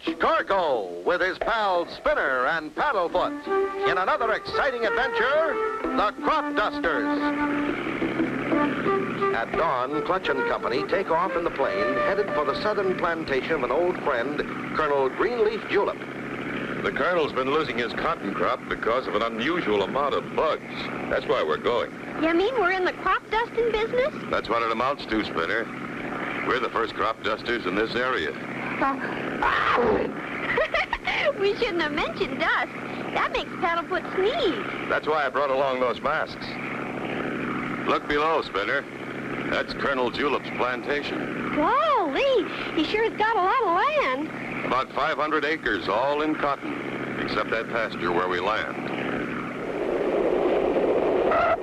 Clutch Cargo with his pals Spinner and Paddlefoot in another exciting adventure, the Crop Dusters. At dawn, Clutch and Company take off in the plane, headed for the southern plantation of an old friend, Colonel Greenleaf Julip. The Colonel's been losing his cotton crop because of an unusual amount of bugs. That's why we're going. You mean we're in the crop dusting business? That's what it amounts to, Spinner. We're the first crop dusters in this area. We shouldn't have mentioned dust. That makes Paddlefoot sneeze. That's why I brought along those masks. Look below, Spinner. That's Colonel Julip's plantation. Golly, he sure has got a lot of land. About 500 acres, all in cotton, except that pasture where we land.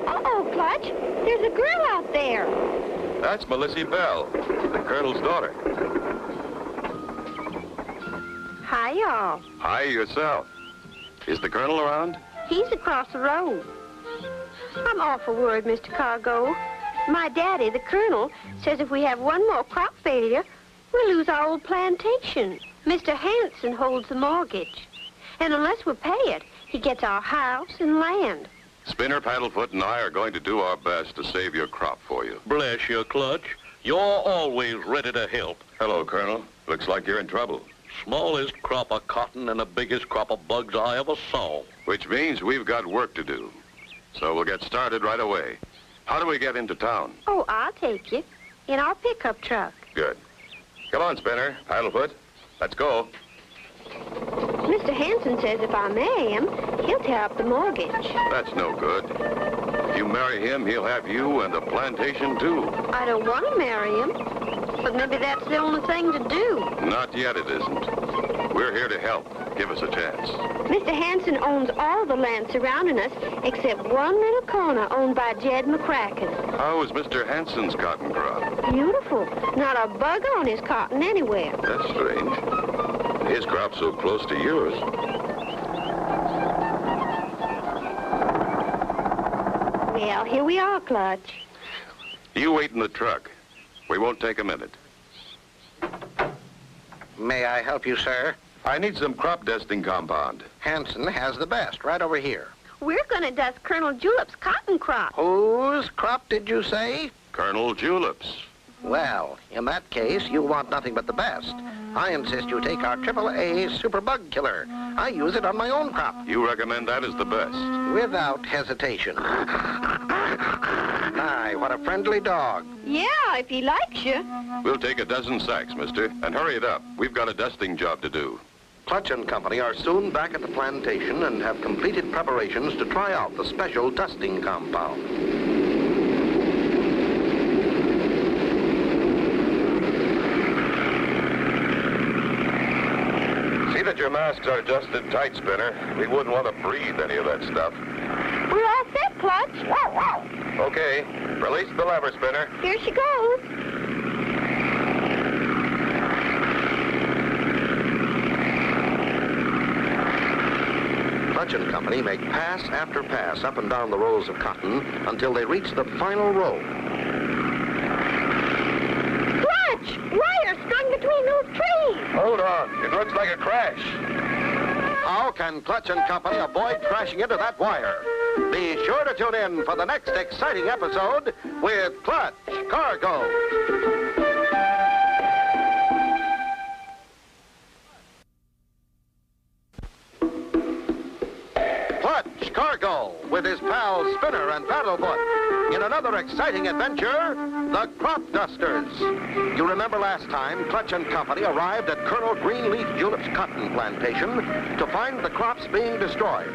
Uh-oh, Clutch. There's a girl out there. That's Melissy Bell, the Colonel's daughter. Hi, y'all. Hi, yourself. Is the Colonel around? He's across the road. I'm awful worried, Mr. Cargo. My daddy, the Colonel, says if we have one more crop failure, we'll lose our old plantation. Mr. Hansen holds the mortgage. And unless we pay it, he gets our house and land. Spinner, Paddlefoot, and I are going to do our best to save your crop for you. Bless you, Clutch. You're always ready to help. Hello, Colonel. Looks like you're in trouble. Smallest crop of cotton and the biggest crop of bugs I ever saw. Which means we've got work to do. So we'll get started right away. How do we get into town? Oh, I'll take you. In our pickup truck. Good. Come on, Spinner, Paddlefoot. Let's go. Mr. Hansen says if I marry him, he'll tear up the mortgage. That's no good. If you marry him, he'll have you and the plantation, too. I don't want to marry him, but maybe that's the only thing to do. Not yet, it isn't. We're here to help. Give us a chance. Mr. Hansen owns all the land surrounding us, except one little corner owned by Jed McCracken. How is Mr. Hansen's cotton crop? Beautiful. Not a bug on his cotton anywhere. That's strange. His crop's so close to yours. Well, here we are, Clutch. You wait in the truck. We won't take a minute. May I help you, sir? I need some crop dusting compound. Hansen has the best, right over here. We're going to dust Colonel Julip's cotton crop. Whose crop did you say? Colonel Julip's. Well, in that case, you'll want nothing but the best. I insist you take our AAA Super Bug Killer. I use it on my own crop. You recommend that as the best? Without hesitation. My, what a friendly dog. Yeah, if he likes you. We'll take a dozen sacks, mister, and hurry it up. We've got a dusting job to do. Clutch and Company are soon back at the plantation and have completed preparations to try out the special dusting compound. See that your masks are adjusted tight, Spinner. We wouldn't want to breathe any of that stuff. We're all set, Clutch. Okay, release the lever, Spinner. Here she goes. Clutch and Company make pass after pass up and down the rows of cotton until they reach the final row. Clutch! Wire strung between those trees. Hold on. It looks like a crash. How can Clutch and Company avoid crashing into that wire? Be sure to tune in for the next exciting episode with Clutch Cargo. Clutch Cargo with his pals Spinner and Paddlefoot in another exciting adventure, the Crop Dusters. You remember last time Clutch and Company arrived at Colonel Greenleaf Julip's cotton plantation to find the crops being destroyed.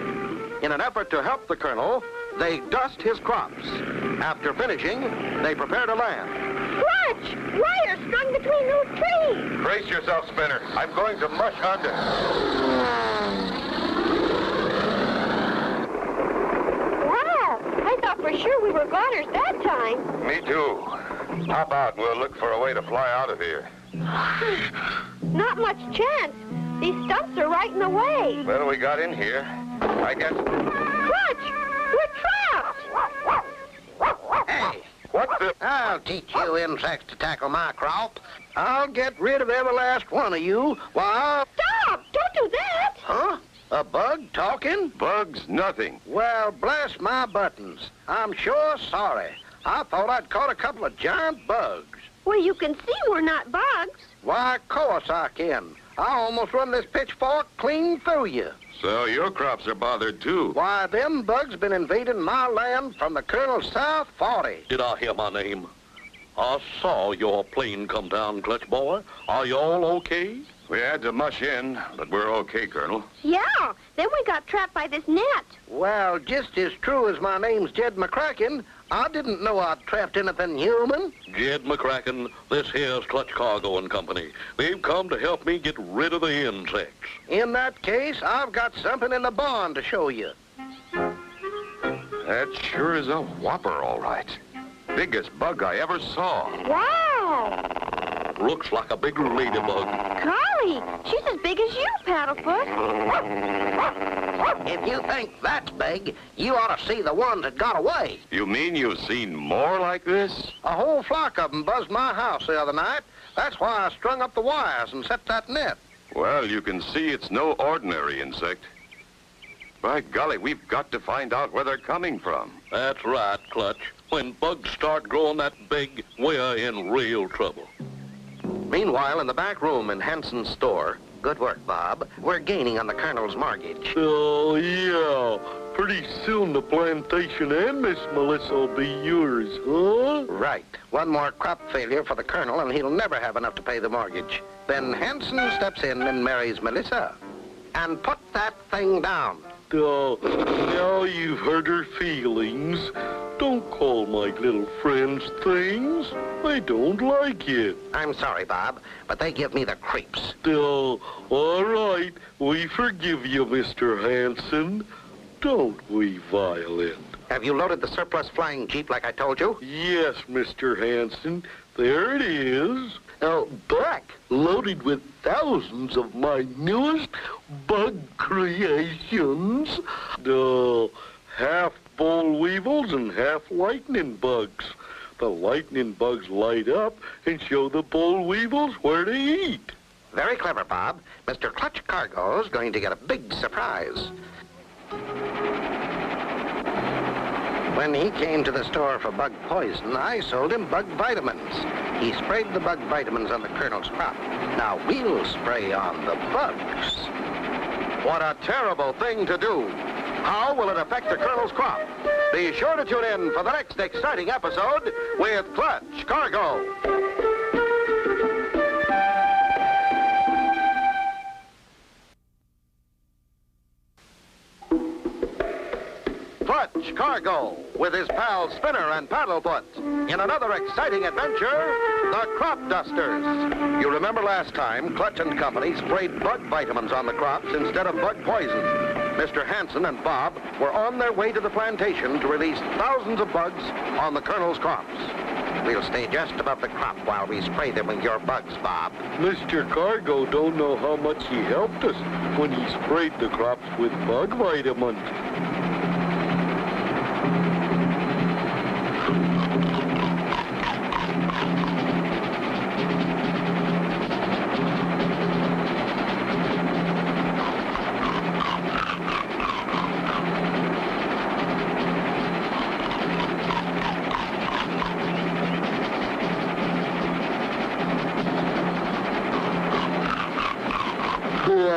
In an effort to help the Colonel, they dust his crops. After finishing, they prepare to land. Clutch! Wire strung between those trees. Brace yourself, Spinner. I'm going to mush under. Wow! I thought for sure we were goners that time. Me too. Hop out and we'll look for a way to fly out of here. Not much chance. These stumps are right in the way. Well, we got in here. I guess... Clutch! We're trapped! Hey, What the? I'll teach you insects to tackle my crop. I'll get rid of every last one of you while... Stop! Don't do that! Huh? A bug talking? Bugs, nothing. Well, bless my buttons. I'm sure sorry. I thought I'd caught a couple of giant bugs. Well, you can see we're not bugs. Why, of course I can. I almost run this pitchfork clean through you. So your crops are bothered, too. Why, them bugs been invading my land from the Colonel's South 40. Did I hear my name? I saw your plane come down, Clutch Boy. Are you all okay? We had to mush in, but we're okay, Colonel. Yeah, then we got trapped by this net. Well, just as true as my name's Jed McCracken, I didn't know I'd trapped anything human. Jed McCracken, this here's Clutch Cargo and Company. They've come to help me get rid of the insects. In that case, I've got something in the barn to show you. That sure is a whopper, all right. Biggest bug I ever saw. Wow! Looks like a big ladybug. Golly, she's as big as you, Paddlefoot. If you think that's big, you ought to see the ones that got away. You mean you've seen more like this? A whole flock of them buzzed my house the other night. That's why I strung up the wires and set that net. Well, you can see it's no ordinary insect. By golly, we've got to find out where they're coming from. That's right, Clutch. When bugs start growing that big, we're in real trouble. Meanwhile, in the back room in Hansen's store, good work, Bob, we're gaining on the Colonel's mortgage. Oh, yeah. Pretty soon the plantation and Miss Melissa will be yours, huh? Right. One more crop failure for the Colonel, and he'll never have enough to pay the mortgage. Then Hansen steps in and marries Melissa. And put that thing down. Oh, now you've hurt her feelings. Don't call my little friends things. I don't like it. I'm sorry, Bob, but they give me the creeps. Oh, all right. We forgive you, Mr. Hansen. Don't we, Violet? Have you loaded the surplus flying jeep like I told you? Yes, Mr. Hansen. There it is. Back, loaded with thousands of my newest bug creations. Half boll weevils and half lightning bugs. The lightning bugs light up and show the boll weevils where to eat. Very clever, Bob. Mr. Clutch Cargo's going to get a big surprise. When he came to the store for bug poison, I sold him bug vitamins. He sprayed the bug vitamins on the Colonel's crop. Now we'll spray on the bugs. What a terrible thing to do. How will it affect the Colonel's crop? Be sure to tune in for the next exciting episode with Clutch Cargo. Clutch Cargo with his pals Spinner and Paddlefoot in another exciting adventure, the Crop Dusters. You remember last time Clutch and Company sprayed bug vitamins on the crops instead of bug poison. Mr. Hansen and Bob were on their way to the plantation to release thousands of bugs on the Colonel's crops. We'll stay just above the crop while we spray them with your bugs, Bob. Mr. Cargo don't know how much he helped us when he sprayed the crops with bug vitamins.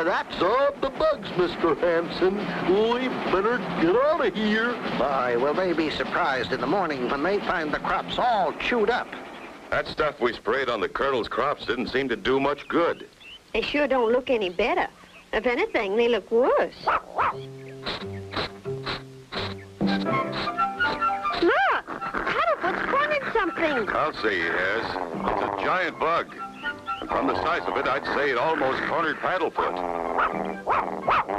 That's all the bugs, Mr. Hansen. We better get out of here. Boy, will they be surprised in the morning when they find the crops all chewed up. That stuff we sprayed on the Colonel's crops didn't seem to do much good. They sure don't look any better. If anything, they look worse. Look! Paddlefoot's pointed something. I'll say he has. It's a giant bug. And from the size of it, I'd say it almost cornered Paddlefoot.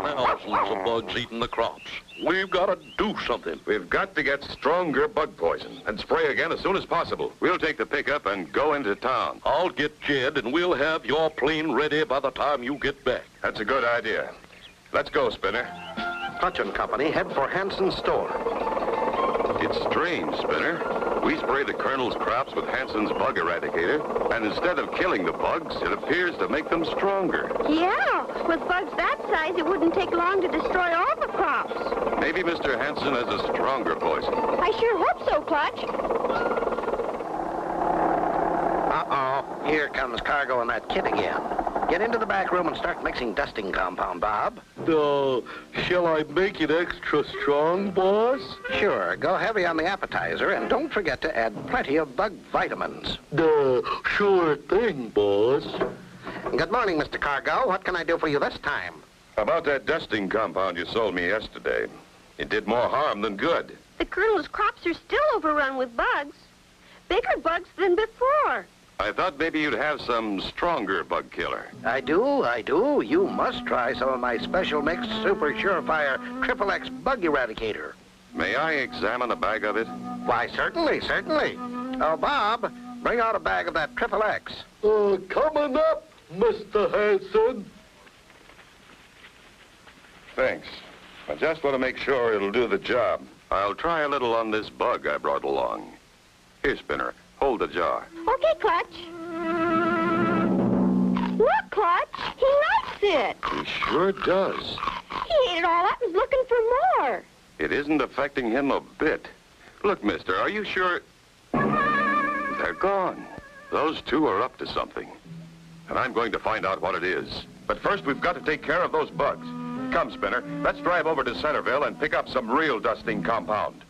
Thousands of bugs eating the crops. We've got to do something. We've got to get stronger bug poison and spray again as soon as possible. We'll take the pickup and go into town. I'll get Jed, and we'll have your plane ready by the time you get back. That's a good idea. Let's go, Spinner. Clutch and Company head for Hansen's store. It's strange, Spinner. We sprayed the Colonel's crops with Hansen's bug eradicator, and instead of killing the bugs, it appears to make them stronger. Yeah, with bugs that size, it wouldn't take long to destroy all the crops. Maybe Mr. Hansen has a stronger poison. I sure hope so, Clutch. Uh-oh. Here comes Cargo and that kid again. Get into the back room and start mixing dusting compound, Bob. Shall I make it extra strong, boss? Sure. Go heavy on the appetizer, and don't forget to add plenty of bug vitamins. Sure thing, boss. Good morning, Mr. Cargo. What can I do for you this time? About that dusting compound you sold me yesterday. It did more harm than good. The Colonel's crops are still overrun with bugs. Bigger bugs than before. I thought maybe you'd have some stronger bug killer. I do. You must try some of my special mixed Super Surefire XXX Bug Eradicator. May I examine a bag of it? Why, certainly. Oh, Bob, bring out a bag of that XXX. Coming up, Mr. Hansen. Thanks. I just want to make sure it'll do the job. I'll try a little on this bug I brought along. Here, Spinner, hold the jar. Okay, Clutch. Look, Clutch, he likes it. He sure does. He ate it all up and is looking for more. It isn't affecting him a bit. Look, mister, are you sure? They're gone. Those two are up to something. And I'm going to find out what it is. But first, we've got to take care of those bugs. Come, Spinner, let's drive over to Centerville and pick up some real dusting compound.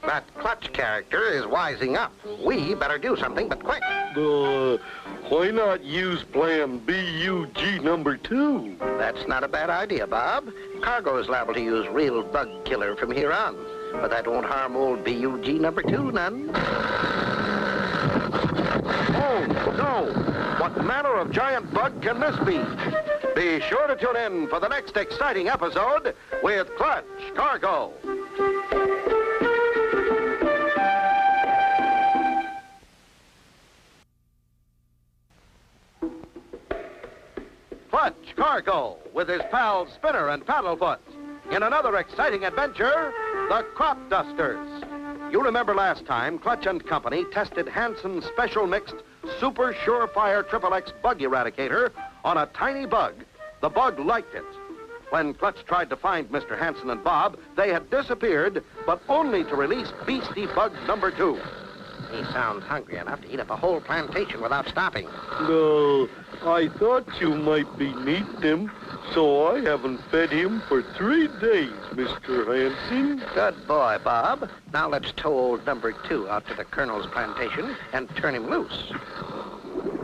That Clutch character is wising up. We better do something, but quick. Why not use Plan BUG number 2? That's not a bad idea, Bob. Cargo is liable to use real bug killer from here on. But that won't harm old BUG number 2 none. Oh, no! What manner of giant bug can this be? Be sure to tune in for the next exciting episode with Clutch Cargo. Clutch Cargo with his pals Spinner and Paddlefoot in another exciting adventure, the Crop Dusters. You remember last time Clutch and Company tested Hansen's special mixed Super Surefire XXX Bug Eradicator on a tiny bug. The bug liked it. When Clutch tried to find Mr. Hansen and Bob, they had disappeared, but only to release Beastie Bug number 2. He sounds hungry enough to eat up a whole plantation without stopping. I thought you might be needing him, so I haven't fed him for 3 days, Mr. Hansen. Good boy, Bob. Now let's tow old number 2 out to the Colonel's plantation and turn him loose.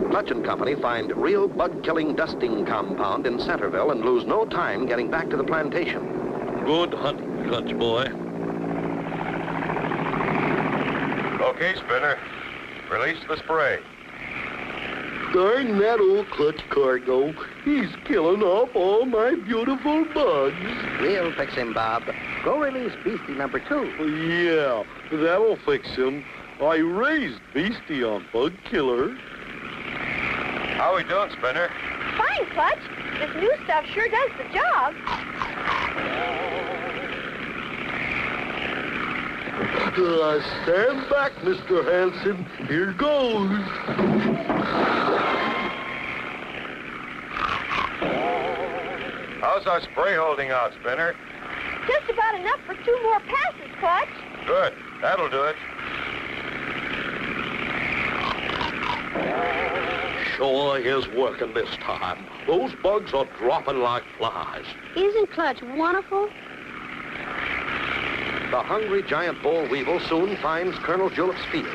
Clutch and Company find real bug-killing dusting compound in Centerville and lose no time getting back to the plantation. Good hunting, Clutch boy. Okay, Spinner. Release the spray. Darn that old Clutch Cargo. He's killing off all my beautiful bugs. We'll fix him, Bob. Go release Beastie number 2. Yeah, that'll fix him. I raised Beastie on bug killer. How we doing, Spinner? Fine, Clutch. This new stuff sure does the job. Stand back, Mr. Hansen. Here goes. How's our spray holding out, Spinner? Just about enough for 2 more passes, Clutch. Good. That'll do it. Sure is working this time. Those bugs are dropping like flies. Isn't Clutch wonderful? The hungry giant boll weevil soon finds Colonel Julip's field.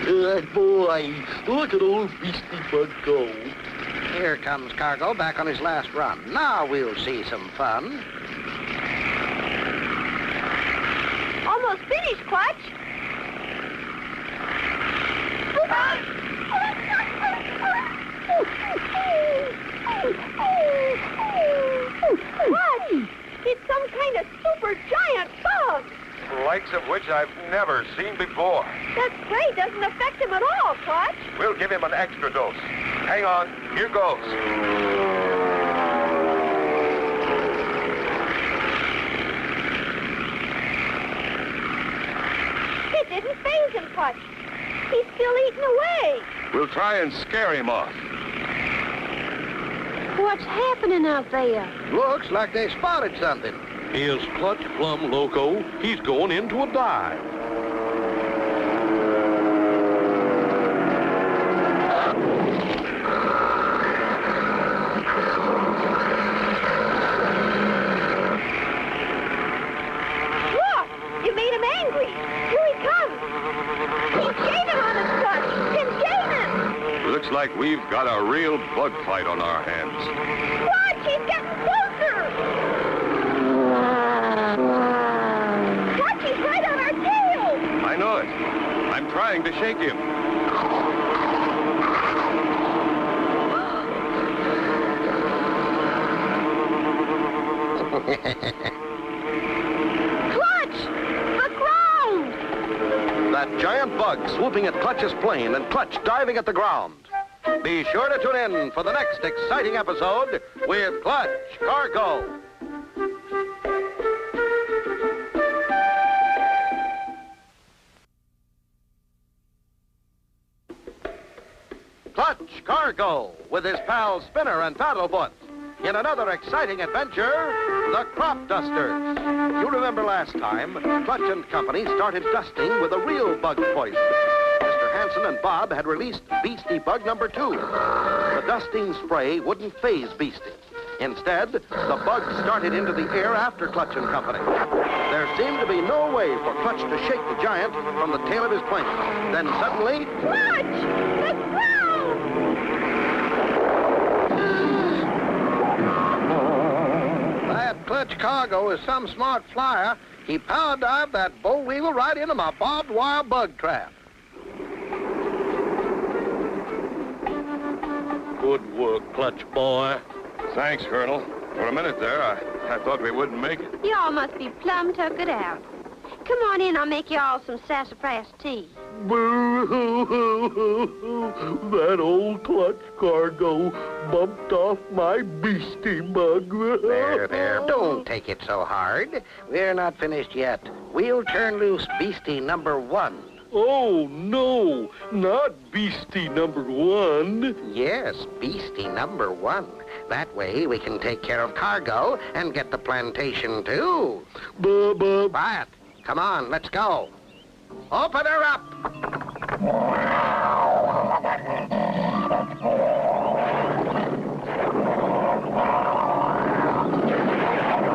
Good boy. Look at old Beastie Bug go. Here comes Cargo back on his last run. Now we'll see some fun. Almost finished, Clutch. Clutch! It's some kind of super giant bug. The likes of which I've never seen before. That spray doesn't affect him at all, Clutch. We'll give him an extra dose. Hang on. Here goes. It's didn't faze him, Clutch. He's still eating away. We'll try and scare him off. What's happening out there? Looks like they spotted something. Is Clutch plumb loco? He's going into a dive. Look! You made him angry. Here he comes. He's gaining on us, Clutch. He's gaining. Looks like we've got a real bug fight on our hands. Clutch, he's getting closer. Clutch, he's right on our tail. I know it. I'm trying to shake him. Clutch! The ground! That giant bug swooping at Clutch's plane and Clutch diving at the ground. Be sure to tune in for the next exciting episode with Clutch Cargo. Clutch Cargo with his pals Spinner and Paddlefoot in another exciting adventure, the Crop Dusters. You remember last time, Clutch and Company started dusting with a real bug poison. Mr. Hansen and Bob had released Beastie Bug number 2. The dusting spray wouldn't faze Beastie. Instead, the bug started into the air after Clutch and Company. There seemed to be no way for Clutch to shake the giant from the tail of his plane. Then suddenly... Clutch! The ground! That Clutch Cargo is some smart flyer. He power dived that boll weevil right into my barbed wire bug trap. Good work, Clutch boy. Thanks, Colonel. For a minute there, I thought we wouldn't make it. Y'all must be plumb tuckered out. Come on in, I'll make y'all some sassafras tea. That old Clutch Cargo bumped off my beastie bug. There. Don't take it so hard. We're not finished yet. We'll turn loose Beastie number 1. Oh, no, not beastie number 1. Yes, Beastie number 1. That way we can take care of Cargo and get the plantation, too. Quiet. Come on, let's go. Open her up.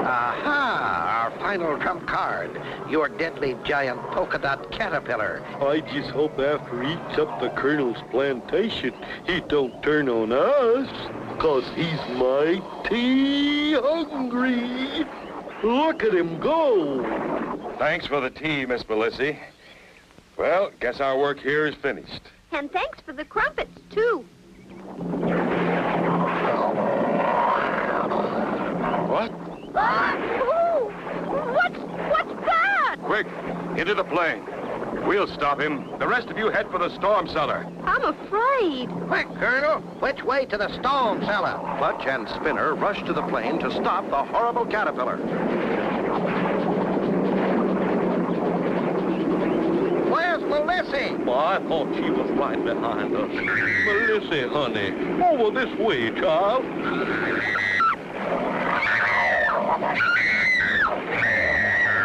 Aha, our final trump card. Your deadly giant polka dot caterpillar. I just hope after he eats up the Colonel's plantation, he don't turn on us, 'cause he's mighty hungry. Look at him go. Thanks for the tea, Miss Melissy. Well, guess our work here is finished. And thanks for the crumpets, too. What? Oh, what's that? Quick, into the plane. We'll stop him. The rest of you head for the storm cellar. I'm afraid. Quick, Colonel. Which way to the storm cellar? Clutch and Spinner rushed to the plane to stop the horrible caterpillar. Where's Melissy? Well, I thought she was right behind us. Melissy, honey, over this way, child.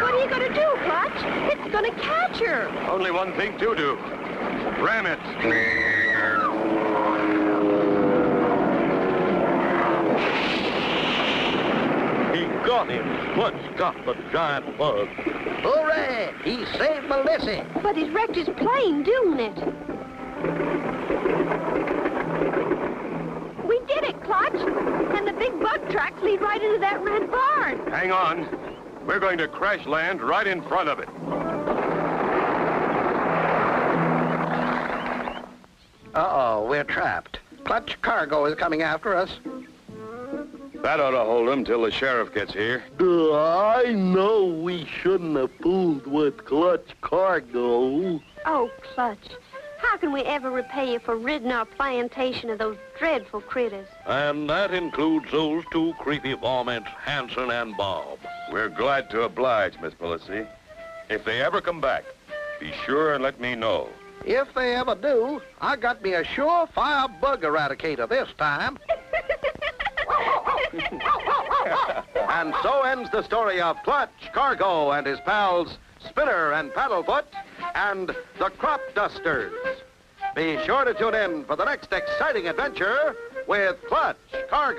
What are you going to do, Clutch? It's going to catch her. Only one thing to do. Ram it. He got him. Clutch got the giant bug. Hooray! He saved Melissy. But he's wrecked his plane doing it. We did it, Clutch. And the big bug tracks lead right into that red barn. Hang on. We're going to crash land right in front of it. Uh-oh, we're trapped. Clutch Cargo is coming after us. That ought to hold him till the sheriff gets here. I know we shouldn't have fooled with Clutch Cargo. Oh, Clutch, how can we ever repay you for ridding our plantation of those dreadful critters? And that includes those two creepy varmints, Hansen and Bob. We're glad to oblige, Miss Melissy. If they ever come back, Be sure and let me know. If they ever do, I got me a surefire bug eradicator this time. And so ends the story of Clutch, Cargo, and his pals Spinner and Paddlefoot, and the Crop Dusters. Be sure to tune in for the next exciting adventure with Clutch, Cargo.